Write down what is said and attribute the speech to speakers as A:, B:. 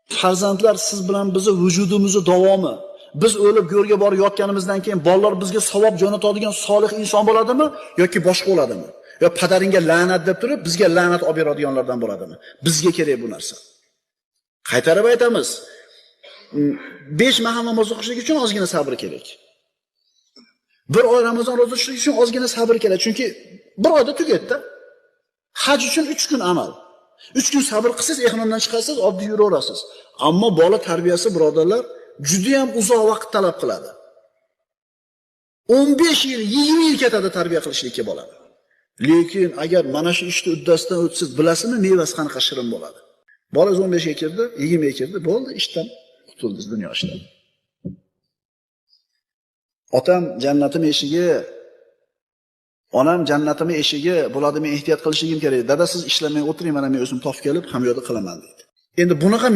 A: Farzandlar siz bilan bizni vujudimizni davomi. Biz o'lib go'rga borib yotganimizdan keyin bolalar bizga savob jo'natadigan solih inson bo'ladimi yoki boshqa bo'ladimi? Yo padaringga la'nat deb turib bizga la'nat olib beradiganlardan bo'ladimi? Bizga kerak bu narsa. Qaytarib aytamiz. 5 mahal namoz o'qishlik uchun ozgina sabr kerak. Bir oy Ramazon roza tutishlik uchun ozgina sabr kerak. Chunki bir oyda tugatdi. Haj uchun 3 kun amal. 3 kun sabr qilsangiz, ehnomdan chiqasiz, oddiy yuraverasiz. Ammo bola tarbiyasi, birodarlar, juda ham uzoq vaqt talab qiladi. 15 yil, 20 yil ketadi tarbiya qilishlikka bolani. Lekin agar mana shu ishni uddasidan o'tsangiz, bilasizmi, mevasi qanaqa shirin bo'ladi. Bola 15 ga kirdi, 20 ga kirdi, bo'ldi, ishdan qutuldingiz dunyo ishidan. Otam jannatim eshigi, onam jannatim eshigi bo'ladi, men ehtiyot qilishim kerak. Dada siz ishlamay o'tiring, mana men o'zim topib kelib ham yo'lda qilaman deydi. Endi bunaqa